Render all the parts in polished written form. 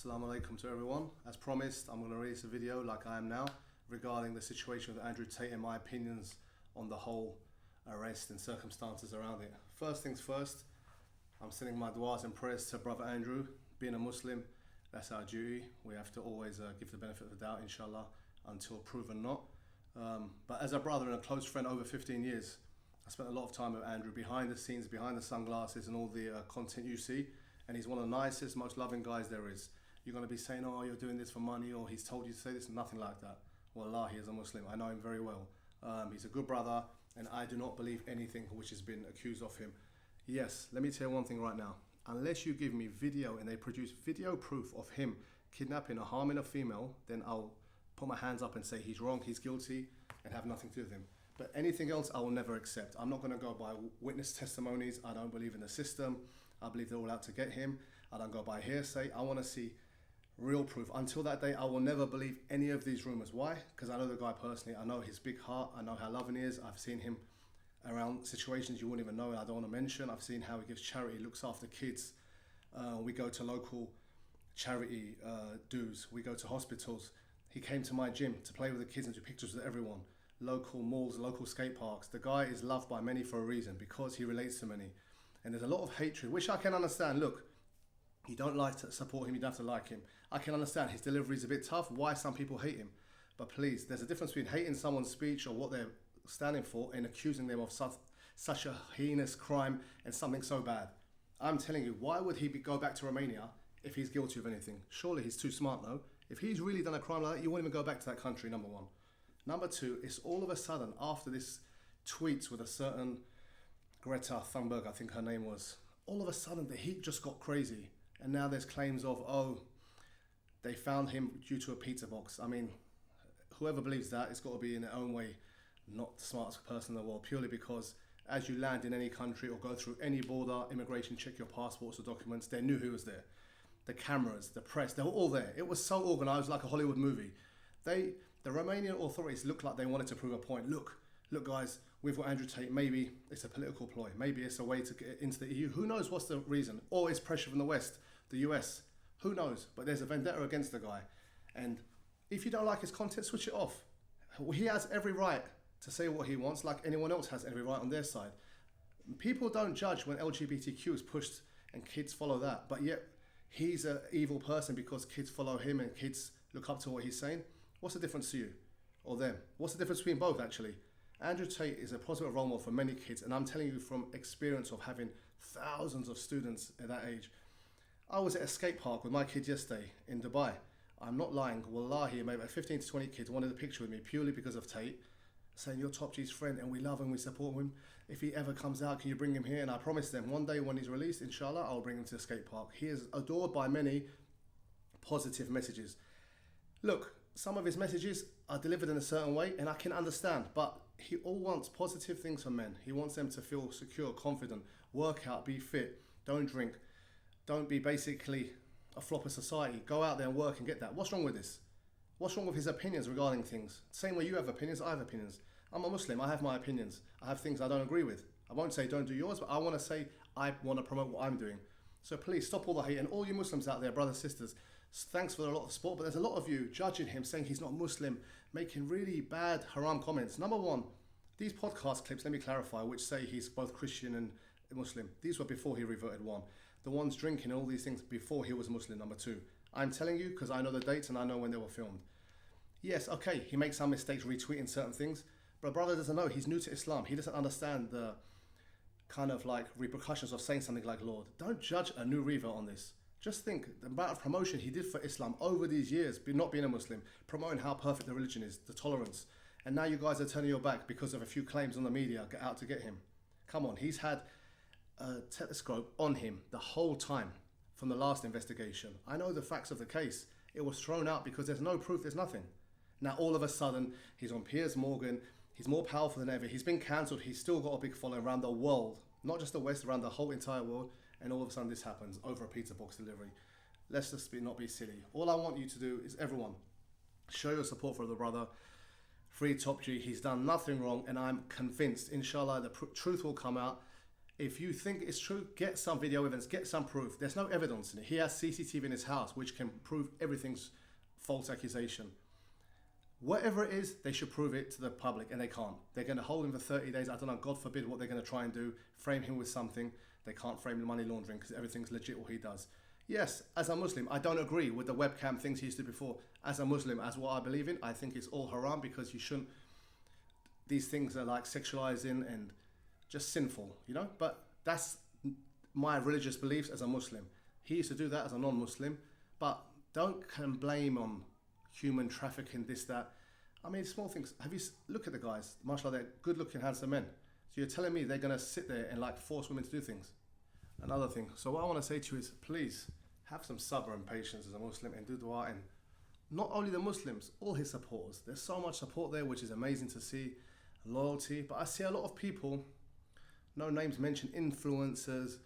Assalamu alaikum to everyone. As promised, I'm going to release a video like I am now regarding the situation with Andrew Tate and my opinions on the whole arrest and circumstances around it. First things first, I'm sending my du'as and prayers to brother Andrew. Being a Muslim, that's our duty. We have to always give the benefit of the doubt, inshallah, until proven not. But as a brother and a close friend over 15 years, I spent a lot of time with Andrew behind the scenes, behind the sunglasses and all the content you see. And he's one of the nicest, most loving guys there is. You're going to be saying, oh, you're doing this for money, or he's told you to say this, nothing like that. Wallahi, as a Muslim, I know him very well. He's a good brother, and I do not believe anything which has been accused of him. Yes, let me tell you one thing right now. Unless you give me video and they produce video proof of him kidnapping or harming a female, then I'll put my hands up and say he's wrong, he's guilty, and have nothing to do with him. But anything else I will never accept. I'm not going to go by witness testimonies. I don't believe in the system. I believe they're all out to get him. I don't go by hearsay. I want to see real proof. Until that day, I will never believe any of these rumors. Why? Because I know the guy personally. I know his big heart. I know how loving he is. I've seen him around situations you wouldn't even know and I don't want to mention. I've seen how he gives charity, looks after kids. We go to local charity dues. We go to hospitals. He came to my gym to play with the kids and do pictures with everyone. Local malls, local skate parks. The guy is loved by many for a reason, because he relates to many. And there's a lot of hatred, which I can understand. Look, you don't like to support him, you don't have to like him. I can understand his delivery is a bit tough, why some people hate him. But please, there's a difference between hating someone's speech or what they're standing for and accusing them of such a heinous crime and something so bad. I'm telling you, why would he go back to Romania if he's guilty of anything? Surely he's too smart, no? If he's really done a crime like that, you wouldn't even go back to that country, number one. Number two, it's all of a sudden, after this tweets with a certain Greta Thunberg, I think her name was, all of a sudden the heat just got crazy. And now there's claims of, oh, they found him due to a pizza box. I mean, whoever believes that, it's got to be in their own way not the smartest person in the world, purely because as you land in any country or go through any border, immigration, check your passports or documents, they knew who was there. The cameras, the press, they were all there. It was so organized, like a Hollywood movie. The Romanian authorities looked like they wanted to prove a point. Look guys, we've got Andrew Tate. Maybe it's a political ploy. Maybe it's a way to get into the EU. Who knows what's the reason? Or it's pressure from the West, the US. Who knows? But there's a vendetta against the guy. And if you don't like his content, switch it off. He has every right to say what he wants, like anyone else has every right on their side. People don't judge when LGBTQ is pushed and kids follow that. But yet he's an evil person because kids follow him and kids look up to what he's saying. What's the difference to you or them? What's the difference between both, actually? Andrew Tate is a positive role model for many kids, and I'm telling you from experience of having thousands of students at that age. I was at a skate park with my kids yesterday in Dubai. I'm not lying. Wallahi, maybe 15 to 20 kids wanted a picture with me purely because of Tate, saying you're Top G's friend and we love him, we support him. If he ever comes out, can you bring him here? And I promised them one day when he's released, inshallah, I'll bring him to the skate park. He is adored by many. Positive messages. Look, some of his messages are delivered in a certain way and I can understand, but he all wants positive things from men. He wants them to feel secure, confident, work out, be fit, don't drink, don't be basically a flop of society. Go out there and work and get that. What's wrong with this? What's wrong with his opinions regarding things? Same way you have opinions, I have opinions. I'm a Muslim, I have my opinions. I have things I don't agree with. I won't say don't do yours, but I want to say I want to promote what I'm doing. So please stop all the hate, and all you Muslims out there, brothers, sisters, thanks for a lot of support, but there's a lot of you judging him, saying he's not Muslim, making really bad haram comments. Number one, these podcast clips, let me clarify, which say he's both Christian and Muslim, these were before he reverted. One, the ones drinking and all these things before he was Muslim. Number two, I'm telling you because I know the dates and I know when they were filmed. Yes, okay, he makes some mistakes retweeting certain things, but brother doesn't know, he's new to Islam. He doesn't understand the kind of like repercussions of saying something like Lord. Don't judge a new revert on this. Just think the amount of promotion he did for Islam over these years, not being a Muslim, promoting how perfect the religion is, the tolerance. And now you guys are turning your back because of a few claims on the media out to get him. Come on, he's had a telescope on him the whole time from the last investigation. I know the facts of the case. It was thrown out because there's no proof, there's nothing. Now all of a sudden, he's on Piers Morgan, he's more powerful than ever, he's been cancelled, he's still got a big following around the world, not just the West, around the whole entire world, and all of a sudden this happens over a pizza box delivery. Let's just not be silly. All I want you to do is everyone, show your support for the brother, free Top G, he's done nothing wrong, and I'm convinced, inshallah, the truth will come out. If you think it's true, get some video evidence, get some proof. There's no evidence in it. He has CCTV in his house, which can prove everything's false accusation. Whatever it is, they should prove it to the public, and they can't. They're going to hold him for 30 days. I don't know, God forbid what they're going to try and do, frame him with something. They can't frame him money laundering because everything's legit what he does. Yes, as a Muslim, I don't agree with the webcam things he used to do before. As a Muslim, as what I believe in, I think it's all haram because you shouldn't. These things are like sexualizing and just sinful, you know? But that's my religious beliefs as a Muslim. He used to do that as a non-Muslim, but don't blame on human trafficking, this, that. I mean, small things. Look at the guys, mashallah, they're good looking, handsome men. So you're telling me they're going to sit there and like force women to do things? Another thing. So what I want to say to you is, please have some sabr and patience as a Muslim and do dua. And not only the Muslims, all his supporters. There's so much support there, which is amazing to see, loyalty. But I see a lot of people, no names mentioned, influencers,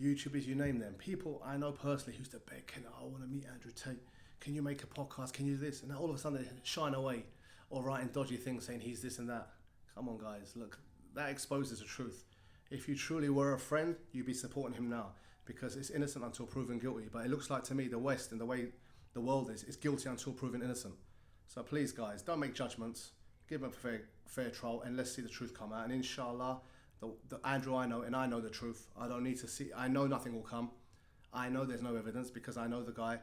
YouTubers, you name them. People I know personally who used to beg, I want to meet Andrew Tate. Can you make a podcast? Can you do this? And all of a sudden they shine away or writing dodgy things saying he's this and that. Come on, guys. Look, that exposes the truth. If you truly were a friend, you'd be supporting him now because it's innocent until proven guilty. But it looks like to me the West and the way the world is guilty until proven innocent. So please, guys, don't make judgments. Give him a fair trial and let's see the truth come out. And inshallah, the Andrew I know, and I know the truth. I don't need to see. I know nothing will come. I know there's no evidence because I know the guy.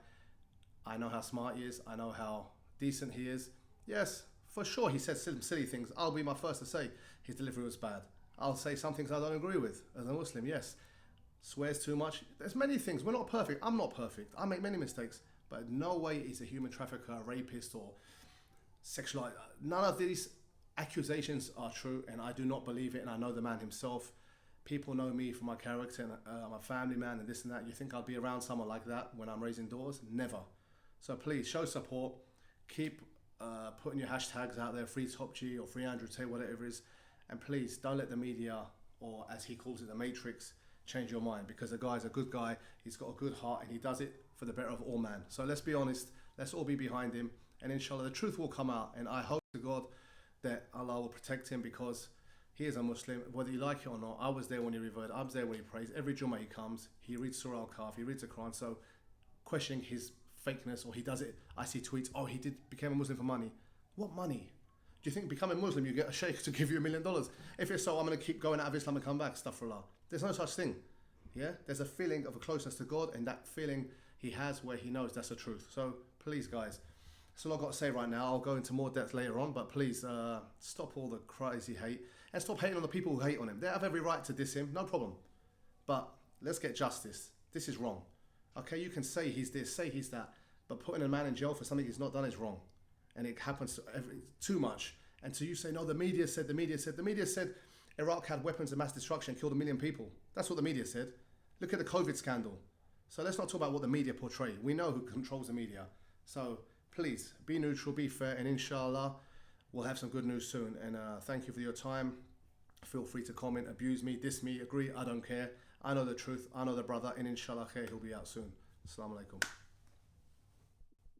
I know how smart he is. I know how decent he is. Yes, for sure, he said some silly things. I'll be my first to say his delivery was bad. I'll say some things I don't agree with as a Muslim, yes. Swears too much. There's many things. We're not perfect. I'm not perfect. I make many mistakes. But no way he's a human trafficker, a rapist, or sexual. None of these accusations are true, and I do not believe it, and I know the man himself. People know me for my character, and I'm a family man, and this and that. You think I'll be around someone like that when I'm raising doors? Never. So please, show support. Keep putting your hashtags out there, free Top G or free Andrew Tate, whatever it is. And please, don't let the media, or as he calls it, the Matrix, change your mind. Because the guy's a good guy, he's got a good heart, and he does it for the better of all man. So let's be honest, let's all be behind him. And inshallah, the truth will come out. And I hope to God that Allah will protect him because he is a Muslim, whether you like it or not. I was there when he reverted, I was there when he prays. Every Jummah he comes, he reads Surah Al-Kahf, he reads the Quran. So questioning his fakeness, or he does it, I see tweets, oh, he became a Muslim for money. What money? Do you think becoming Muslim, you get a sheikh to give you $1 million? If it's so, I'm going to keep going out of Islam and come back, astaghfirullah. There's no such thing. Yeah, there's a feeling of a closeness to God, and that feeling he has where he knows that's the truth. So please, guys, that's all I've got to say right now. I'll go into more depth later on, but please stop all the crazy hate and stop hating on the people who hate on him. They have every right to diss him, no problem. But let's get justice. This is wrong. Okay, you can say he's this, say he's that, but putting a man in jail for something he's not done is wrong. And it happens too much. And so you say, no, the media said Iraq had weapons of mass destruction and killed 1 million people. That's what the media said. Look at the COVID scandal. So let's not talk about what the media portray. We know who controls the media. So please, be neutral, be fair, and inshallah, we'll have some good news soon. And thank you for your time. Feel free to comment, abuse me, diss me, agree, I don't care. I know the truth, I know the brother, and inshallah, he'll be out soon. Assalamu alaikum.